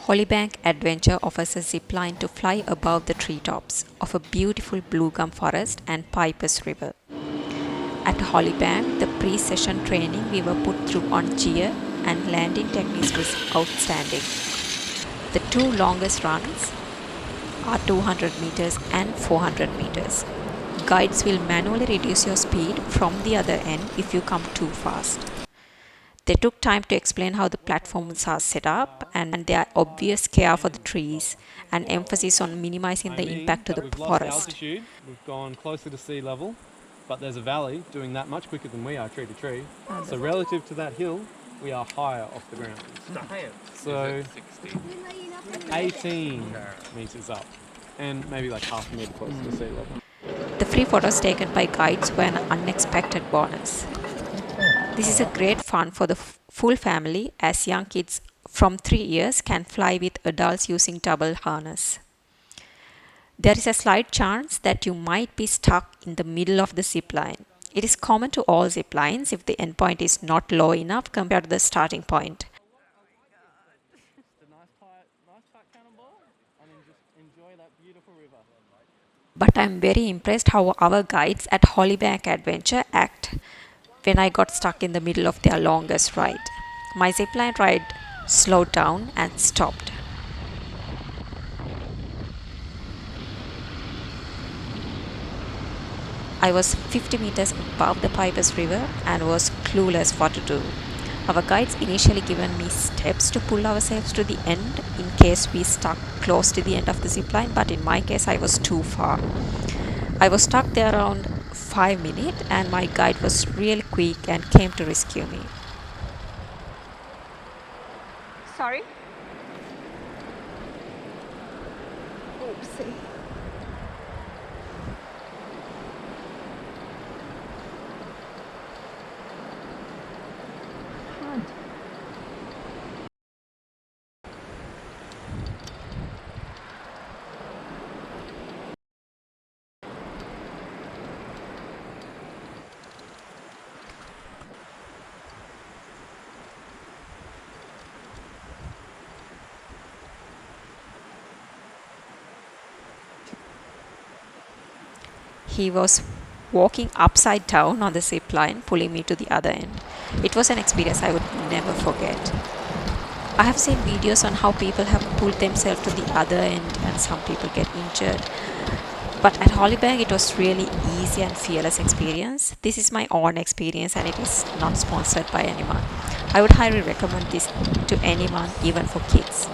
Hollybank Adventure offers a zipline to fly above the treetops of a beautiful bluegum forest and Pipers River. At Hollybank, the pre-session training we were put through on gear and landing techniques was outstanding. The two longest runs are 200 meters and 400 meters. Guides will manually reduce your speed from the other end if you come too fast. They took time to explain how the platforms are set up and their obvious care for the trees and emphasis on minimizing the impact to the we've lost forest. altitude, we've gone closer to sea level, but there's a valley doing that much quicker than we are tree to tree. So relative to that hill, we are higher off the ground. So 18 meters up and maybe like half a meter closer to sea level. The free photos taken by guides were an unexpected bonus. This is a great fun for the full family as young kids from 3 years can fly with adults using double harness. There is a slight chance that you might be stuck in the middle of the zip line. It is common to all zip lines if the endpoint is not low enough compared to the starting point. But I'm very impressed how our guides at Hollybank Adventure act when I got stuck in the middle of their longest ride. My zipline ride slowed down and stopped. I was 50 meters above the Pipers River and was clueless what to do. Our guides initially given me steps to pull ourselves to the end in case we stuck close to the end of the zipline, but in my case I was too far. I was stuck there around 5 minutes and my guide was real quick and came to rescue me. Sorry? Oopsie. He was walking upside down on the zip line, pulling me to the other end. It was an experience I would never forget. I have seen videos on how people have pulled themselves to the other end and some people get injured. But at Hollybank, it was really easy and fearless experience. This is my own experience and it is not sponsored by anyone. I would highly recommend this to anyone, even for kids.